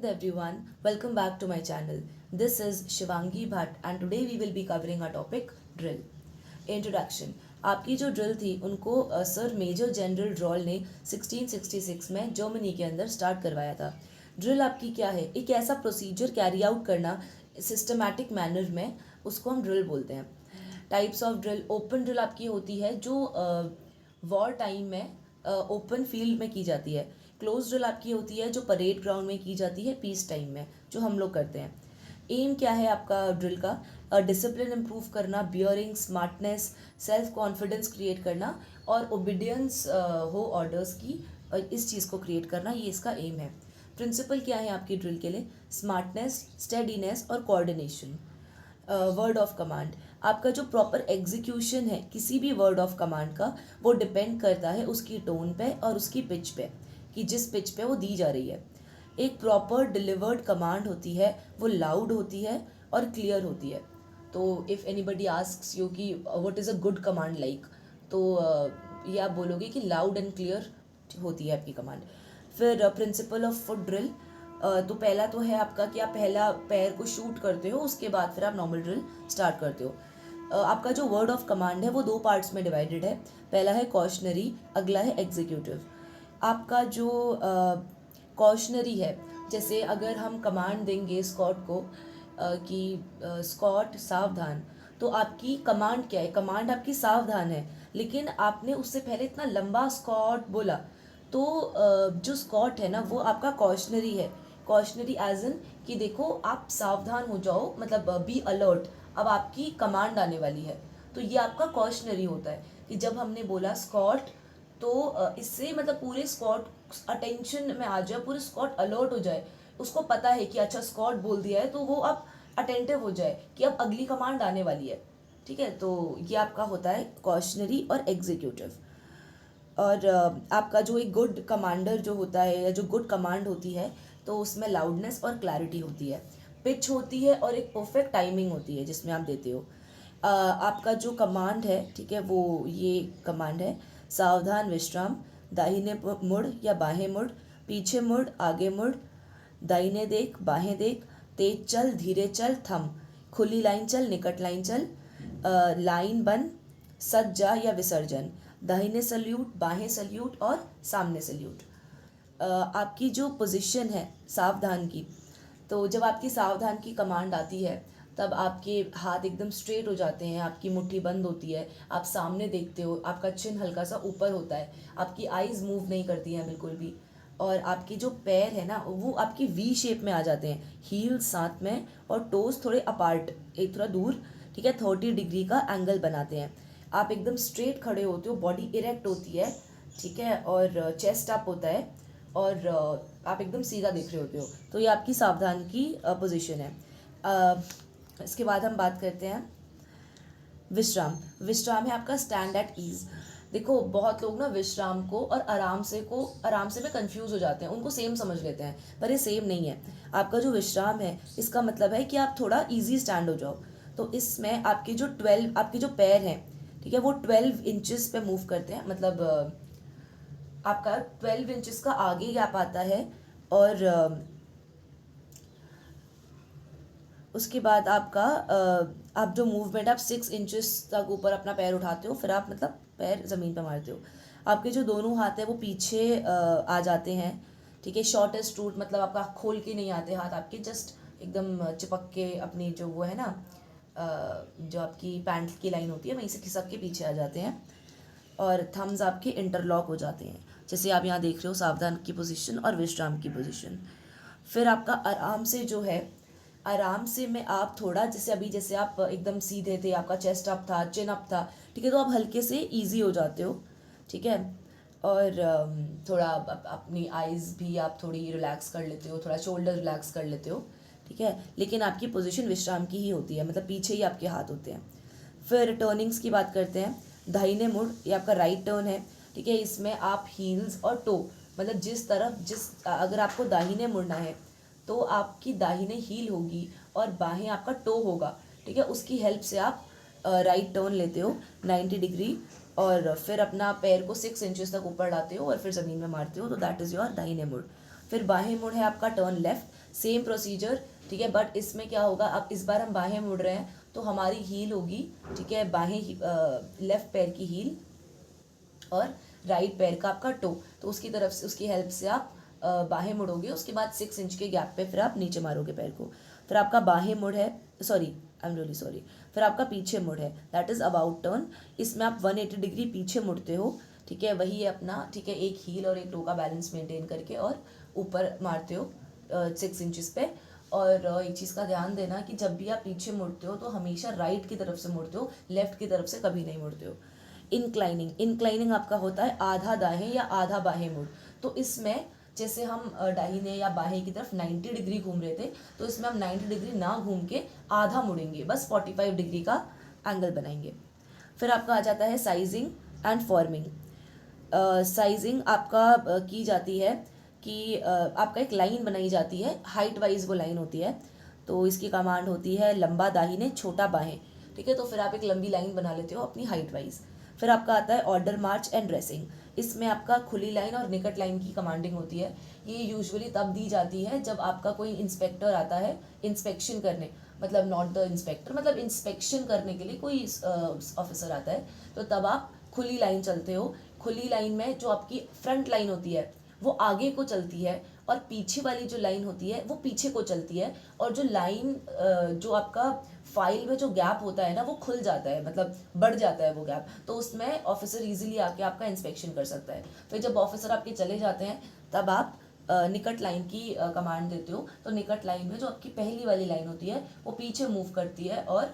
everyone, welcome back to my channel. This is Shivangi Bhatt and today we will be covering our topic drill. Introduction. आपकी जो drill थी उनको sir major general ड्रॉल ने 1666 में Germany के अंदर start करवाया था. ड्रिल आपकी क्या है? एक ऐसा प्रोसीजर कैरी आउट करना सिस्टमैटिक मैनर में, उसको हम ड्रिल बोलते हैं. Types of drill. Open drill आपकी होती है जो वॉर टाइम में ओपन फील्ड में की जाती है. क्लोज ड्रिल आपकी होती है जो परेड ग्राउंड में की जाती है पीस टाइम में, जो हम लोग करते हैं. एम क्या है आपका ड्रिल का? डिसिप्लिन इम्प्रूव करना, bearing, smartness, self confidence create करना और ओबीडियंस हो ऑर्डर्स की, इस चीज़ को क्रिएट करना, ये इसका एम है. प्रिंसिपल क्या है आपकी ड्रिल के लिए? स्मार्टनेस, स्टेडीनेस और कोऑर्डिनेशन. Word of command. आपका जो प्रॉपर एग्जीक्यूशन है किसी भी वर्ड ऑफ कमांड का, वो डिपेंड करता है उसकी टोन पे और उसकी पिच पे, कि जिस पिच पे वो दी जा रही है. एक प्रॉपर डिलीवर्ड कमांड होती है, वो लाउड होती है और क्लियर होती है. तो इफ़ एनीबडी आस्क्स यू कि what is a good command like, तो ये आप बोलोगे कि लाउड एंड क्लियर होती है आपकी कमांड. फिर प्रिंसिपल ऑफ फुट ड्रिल. तो पहला तो है आपका कि आप पहला पैर को शूट करते हो, उसके बाद फिर आप नॉर्मल ड्रिल स्टार्ट करते हो. आपका जो वर्ड ऑफ कमांड है वो दो पार्ट्स में डिवाइडेड है. पहला है कॉशनरी, अगला है एग्जीक्यूटिव. आपका जो कॉशनरी है, जैसे अगर हम कमांड देंगे स्कॉट को कि स्कॉट सावधान, तो आपकी कमांड क्या है? कमांड आपकी सावधान है, लेकिन आपने उससे पहले इतना लंबा स्कॉट बोला, तो जो स्कॉट है ना वो आपका कॉशनरी है. कॉशनरी एज इन कि देखो आप सावधान हो जाओ, मतलब बी अलर्ट, अब आपकी कमांड आने वाली है. तो ये आपका कॉशनरी होता है कि जब हमने बोला स्कॉट, तो इससे मतलब पूरे स्कॉट अटेंशन में आ जाए, पूरे स्कॉट अलर्ट हो जाए, उसको पता है कि अच्छा स्कॉट बोल दिया है, तो वो अब अटेंटिव हो जाए कि अब अगली कमांड आने वाली है. ठीक है, तो ये आपका होता है कॉशनरी और एग्जीक्यूटिव. और आपका जो एक गुड कमांडर जो होता है, या जो गुड कमांड होती है, तो उसमें लाउडनेस और क्लैरिटी होती है, पिच होती है और एक परफेक्ट टाइमिंग होती है जिसमें आप देते हो. आपका जो कमांड है, ठीक है, वो ये कमांड है: सावधान, विश्राम, दाहिने मुड़ या बाहें मुड़, पीछे मुड़, आगे मुड़, दाहिने देख, बाहें देख, तेज चल, धीरे चल, थम, खुली लाइन चल, निकट लाइन चल, लाइन बन, सज जा या विसर्जन, दाहिने सल्यूट, बाहें सल्यूट और सामने सल्यूट. आपकी जो पोजीशन है सावधान की, तो जब आपकी सावधान की कमांड आती है तब आपके हाथ एकदम स्ट्रेट हो जाते हैं, आपकी मुट्ठी बंद होती है, आप सामने देखते हो, आपका चिन हल्का सा ऊपर होता है, आपकी आईज मूव नहीं करती हैं बिल्कुल भी, और आपके जो पैर है ना वो आपकी वी शेप में आ जाते हैं, हील्स साथ में और टोज थोड़े अपार्ट, एक थोड़ा दूर, ठीक है, 30 डिग्री का एंगल बनाते हैं. आप एकदम स्ट्रेट खड़े होते हो, बॉडी इरेक्ट होती है, ठीक है, और चेस्ट अप होता है, और आप एकदम सीधा दिख रहे होते हो. तो ये आपकी सावधान की पोजीशन है. इसके बाद हम बात करते हैं विश्राम. विश्राम है आपका स्टैंड एट ईज. देखो बहुत लोग ना विश्राम को और आराम से में कंफ्यूज हो जाते हैं, उनको सेम समझ लेते हैं, पर ये सेम नहीं है. आपका जो विश्राम है इसका मतलब है कि आप थोड़ा इजी स्टैंड हो जाओ. तो इसमें आपके जो पैर हैं, ठीक है, वो 12 इंचेस पे मूव करते हैं, मतलब आपका 12 इंचेस का आगे गैप आता है, और उसके बाद आपका आप जो मूवमेंट, आप 6 इंचेस तक ऊपर अपना पैर उठाते हो, फिर आप मतलब पैर ज़मीन पर मारते हो. आपके जो दोनों हाथ हैं वो पीछे आ जाते हैं, ठीक है. शॉर्टेस्ट रूट, मतलब आपका खोल के नहीं आते हाथ, आपके जस्ट एकदम चिपक के अपनी जो वो है ना, जो आपकी पैंट की लाइन होती है वहीं से खिसक के पीछे आ जाते हैं, और थम्स आपके इंटरलॉक हो जाते हैं, जैसे आप यहाँ देख रहे हो, सावधान की पोजीशन और विश्राम की पोजीशन. फिर आपका आराम से जो है, आराम से में आप थोड़ा, जैसे आप एकदम सीधे थे, आपका चेस्ट अप था, चिन अप था, ठीक है, तो आप हल्के से इजी हो जाते हो, ठीक है. और थोड़ा अपनी आइज़ भी आप थोड़ी रिलैक्स कर लेते हो, थोड़ा शोल्डर रिलैक्स कर लेते हो, ठीक है, लेकिन आपकी पोजीशन विश्राम की ही होती है, मतलब पीछे ही आपके हाथ होते हैं. फिर टर्निंग्स की बात करते हैं. दाहिने मुड़, ये आपका राइट टर्न है, ठीक है. इसमें आप हील्स और टो, मतलब अगर आपको दाहिने मुड़ना है तो आपकी दाहिने हील होगी और बाहें आपका टो होगा, ठीक है. उसकी हेल्प से आप राइट टर्न लेते हो 90 डिग्री, और फिर अपना पैर को 6 इंचेस तक ऊपर लाते हो और फिर ज़मीन में मारते हो, तो दैट इज़ योर दाहिने मुड़. फिर बाहें मुड़ है आपका टर्न लेफ़्ट, सेम प्रोसीजर, ठीक है, बट इसमें क्या होगा, अब इस बार हम बाहें मुड़ रहे हैं तो हमारी हील होगी, ठीक है, बाहें लेफ्ट पैर की हील और राइट पैर का आपका टो, तो उसकी तरफ से उसकी हेल्प से आप बाहें मुड़ोगे। उसके बाद 6 इंच के गैप पे फिर आप नीचे मारोगे पैर को। फिर आपका बाहें मुड़ है, sorry I am really sorry, फिर आपका पीछे मुड़ है, दैट इज़ अबाउट टर्न। इसमें आप 180 डिग्री पीछे मुड़ते हो, ठीक है, वही है अपना, ठीक है, एक हील और एक टो का बैलेंस मेंटेन करके और ऊपर मारते हो 6 इंचज़ पे। और एक चीज़ का ध्यान देना कि जब भी आप पीछे मुड़ते हो तो हमेशा राइट की तरफ से मुड़ते हो, लेफ्ट की तरफ से कभी नहीं मुड़ते हो। इंक्लाइनिंग आपका होता है आधा दाएं या आधा बाहें मुड़। तो इसमें जैसे हम दाहिने या बाहें की तरफ 90 डिग्री घूम रहे थे, तो इसमें हम 90 डिग्री ना घूम के आधा मुड़ेंगे, बस 45 डिग्री का एंगल बनाएंगे। फिर आपका आ जाता है साइजिंग एंड फॉर्मिंग। साइजिंग आपका की जाती है कि आपका एक लाइन बनाई जाती है, हाइट वाइज वो लाइन होती है। तो इसकी कमांड होती है लंबा दाहिने छोटा बाहें, ठीक है, तो फिर आप एक लंबी लाइन बना लेते हो अपनी हाइट वाइज। फिर आपका आता है ऑर्डर मार्च एंड ड्रेसिंग। इसमें आपका खुली लाइन और निकट लाइन की कमांडिंग होती है। ये यूजुअली तब दी जाती है जब आपका कोई इंस्पेक्टर आता है इंस्पेक्शन करने, मतलब नॉट द इंस्पेक्टर, मतलब इंस्पेक्शन करने के लिए कोई ऑफिसर आता है, तो तब आप खुली लाइन चलते हो। खुली लाइन में जो आपकी फ्रंट लाइन होती है वो आगे को चलती है और पीछे वाली जो लाइन होती है वो पीछे को चलती है। और जो लाइन जो आपका फाइल में जो गैप होता है ना वो खुल जाता है, मतलब बढ़ जाता है वो गैप, तो उसमें ऑफिसर इजीली आके आपका इंस्पेक्शन कर सकता है। फिर जब ऑफिसर आपके चले जाते हैं तब आप निकट लाइन की कमांड देते हो। तो निकट लाइन में जो आपकी पहली वाली लाइन होती है वो पीछे मूव करती है और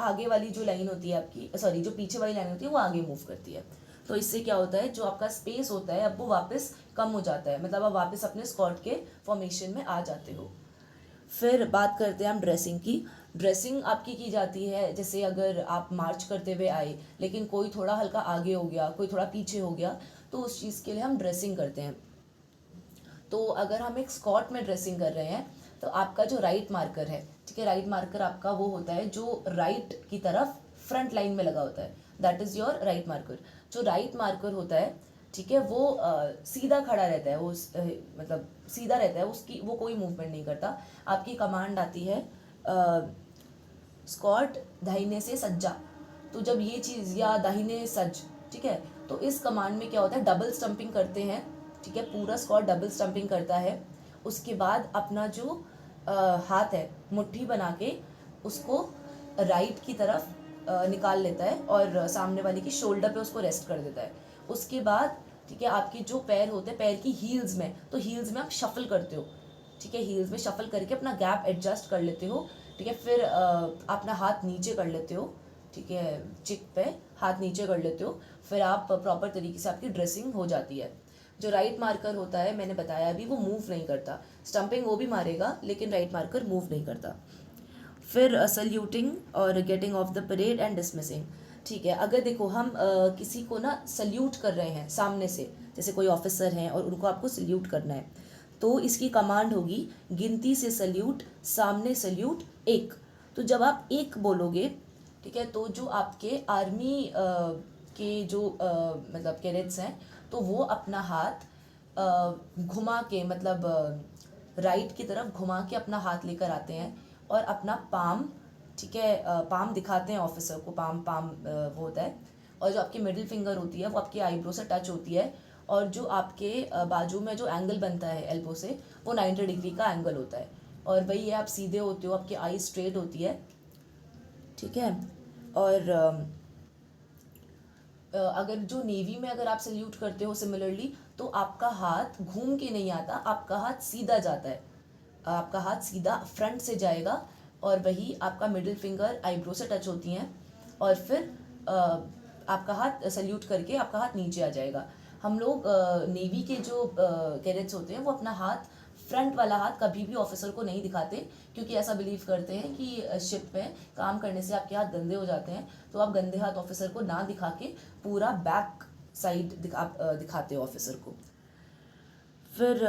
आगे वाली जो लाइन होती है आपकी, सॉरी, जो पीछे वाली लाइन होती है वो आगे मूव करती है। तो इससे क्या होता है, जो आपका स्पेस होता है अब वो वापस कम हो जाता है, मतलब आप वापस अपने स्क्वाड के फॉर्मेशन में आ जाते हो। फिर बात करते हैं हम ड्रेसिंग की। ड्रेसिंग आपकी की जाती है जैसे अगर आप मार्च करते हुए आए लेकिन कोई थोड़ा हल्का आगे हो गया, कोई थोड़ा पीछे हो गया, तो उस चीज़ के लिए हम ड्रेसिंग करते हैं। तो अगर हम एक स्क्वाड में ड्रेसिंग कर रहे हैं तो आपका जो राइट मार्कर है, ठीक है, राइट मार्कर आपका वो होता है जो राइट की तरफ फ्रंट लाइन में लगा होता है, that is your right marker. जो राइट मार्कर होता है, ठीक है, वो सीधा खड़ा रहता है, वो मतलब सीधा रहता है, उसकी वो कोई मूवमेंट नहीं करता। आपकी कमांड आती है स्क्वाड दाहिने से सज्जा, तो जब ये चीज़, या दाहिने सज, ठीक है, तो इस कमांड में क्या होता है, डबल स्टंपिंग करते हैं, ठीक है, पूरा स्क्वाड डबल स्टंपिंग करता है। उसके बाद अपना जो हाथ है मुट्ठी बना के उसको राइट की तरफ निकाल लेता है और सामने वाले की शोल्डर पे उसको रेस्ट कर देता है। उसके बाद, ठीक है, आपके जो पैर होते हैं पैर की हील्स में, तो हील्स में आप शफल करते हो, ठीक है, हील्स में शफल करके अपना गैप एडजस्ट कर लेते हो, ठीक है। फिर अपना हाथ नीचे कर लेते हो, ठीक है, चिक पे हाथ नीचे कर लेते हो। फिर आप प्रॉपर तरीके से आपकी ड्रेसिंग हो जाती है। जो राइट मार्कर होता है, मैंने बताया अभी, वो मूव नहीं करता, स्टंपिंग वो भी मारेगा लेकिन राइट मार्कर मूव नहीं करता। फिर सल्यूटिंग और getting off the parade and dismissing, ठीक है, अगर देखो हम किसी को ना सल्यूट कर रहे हैं सामने से, जैसे कोई ऑफिसर हैं और उनको आपको सल्यूट करना है, तो इसकी कमांड होगी गिनती से सल्यूट, सामने सल्यूट 1। तो जब आप 1 बोलोगे, ठीक है, तो जो आपके आर्मी के जो मतलब कैडेट्स हैं, तो वो अपना हाथ घुमा के, मतलब राइट की तरफ घुमा के अपना हाथ लेकर आते हैं और अपना पाम, ठीक है, पाम दिखाते हैं ऑफिसर को, पाम वो होता है। और जो आपकी मिडिल फिंगर होती है वो आपकी आईब्रो से टच होती है, और जो आपके बाजू में जो एंगल बनता है एल्बो से, वो 90 डिग्री का एंगल होता है। और वही है, आप सीधे होते हो, आपकी आई स्ट्रेट होती है, ठीक है। और अगर जो नेवी में अगर आप सल्यूट करते हो सिमिलरली, तो आपका हाथ घूम के नहीं आता, आपका हाथ सीधा जाता है, आपका हाथ सीधा फ्रंट से जाएगा, और वही आपका मिडिल फिंगर आईब्रो से टच होती हैं, और फिर आपका हाथ सल्यूट करके आपका हाथ नीचे आ जाएगा। हम लोग नेवी के जो कैडेट्स होते हैं वो अपना हाथ, फ्रंट वाला हाथ कभी भी ऑफिसर को नहीं दिखाते, क्योंकि ऐसा बिलीव करते हैं कि शिप में काम करने से आपके हाथ गंदे हो जाते हैं, तो आप गंदे हाथ ऑफिसर को ना दिखा के पूरा बैक साइड दिखाते हो ऑफिसर को। फिर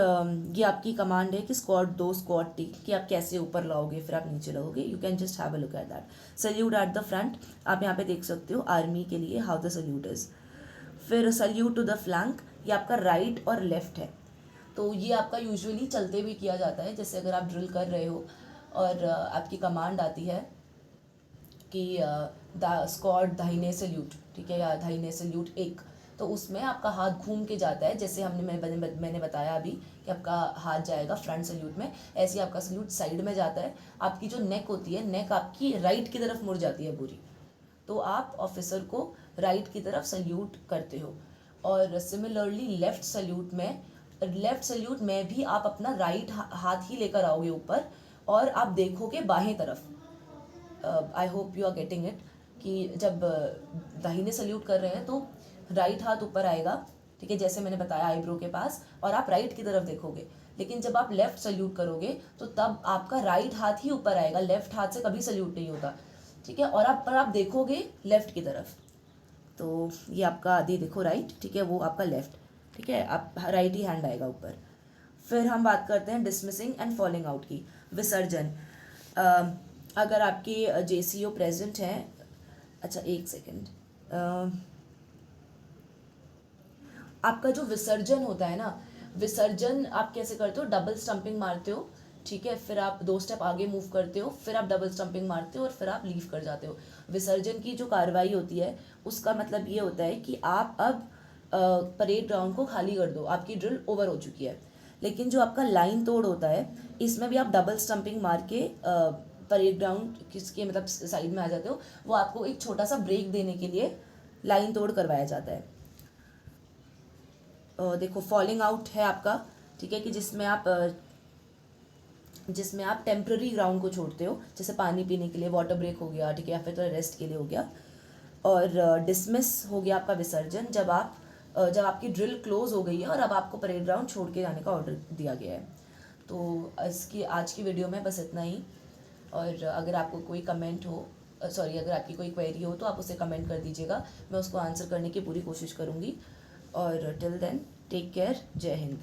ये आपकी कमांड है कि स्क्वाड 2 स्क्वाड टी, कि आप कैसे ऊपर लाओगे फिर आप नीचे लाओगे। You can just have a look at that. Salute at the front, आप यहाँ पे देख सकते हो आर्मी के लिए हाउ द सल्यूट इज़। फिर सल्यूट टू द फ्लैंक, ये आपका राइट और लेफ्ट है। तो ये आपका यूजुअली चलते हुए किया जाता है। जैसे अगर आप ड्रिल कर रहे हो और आपकी कमांड आती है कि स्क्वाड दाहिने सल्यूट, ठीक है, या दाहिने सल्यूट 1, तो उसमें आपका हाथ घूम के जाता है। जैसे मैंने बताया अभी कि आपका हाथ जाएगा फ्रंट सल्यूट में, ऐसे ही आपका सल्यूट साइड में जाता है। आपकी जो नेक होती है, नेक आपकी राइट की तरफ मुड़ जाती है पूरी, तो आप ऑफिसर को राइट की तरफ सल्यूट करते हो। और सिमिलरली लेफ़्ट सल्यूट में भी आप अपना राइट हाथ ही लेकर आओगे ऊपर, और आप देखोगे बाहें तरफ। I hope you are getting it, कि जब दाहिने सल्यूट कर रहे हैं तो राइट हाथ ऊपर आएगा, ठीक है, जैसे मैंने बताया आईब्रो के पास, और आप राइट की तरफ देखोगे। लेकिन जब आप लेफ़्ट सल्यूट करोगे तो तब आपका राइट हाथ ही ऊपर आएगा, लेफ़्ट हाथ से कभी सल्यूट नहीं होता, ठीक है, और आप देखोगे लेफ़्ट की तरफ। तो ये आपका आदि देखो राइट, ठीक है, वो आपका लेफ़्ट, ठीक है, आप राइट ही हैंड आएगा ऊपर। फिर हम बात करते हैं डिसमिसिंग एंड फॉलिंग आउट की। विसर्जन, अगर आपके जेसीओ प्रेजेंट हैं, अच्छा एक सेकेंड, आपका जो विसर्जन होता है ना, विसर्जन आप कैसे करते हो, डबल स्टंपिंग मारते हो, ठीक है, फिर आप 2 स्टेप आगे मूव करते हो, फिर आप डबल स्टंपिंग मारते हो और फिर आप लीव कर जाते हो। विसर्जन की जो कार्रवाई होती है उसका मतलब ये होता है कि आप अब परेड ग्राउंड को खाली कर दो, आपकी ड्रिल ओवर हो चुकी है। लेकिन जो आपका लाइन तोड़ होता है, इसमें भी आप डबल स्टंपिंग मार के परेड ग्राउंड किसके मतलब साइड में आ जाते हो। वो आपको एक छोटा सा ब्रेक देने के लिए लाइन तोड़ करवाया जाता है। देखो फॉलिंग आउट है आपका, ठीक है, कि जिसमें आप टेम्प्ररी ग्राउंड को छोड़ते हो, जैसे पानी पीने के लिए वाटर ब्रेक हो गया, ठीक है, या फिर थोड़ा रेस्ट के लिए हो गया। और डिसमिस हो गया आपका विसर्जन, जब आपकी ड्रिल क्लोज हो गई है और अब आपको परेड ग्राउंड छोड़ के जाने का ऑर्डर दिया गया है। तो इसकी आज की वीडियो में बस इतना ही। और अगर आपको कोई कमेंट हो, अगर आपकी कोई क्वेरी हो तो आप उसे कमेंट कर दीजिएगा, मैं उसको आंसर करने की पूरी कोशिश करूँगी। और टिल देन टेक केयर, जय हिंद।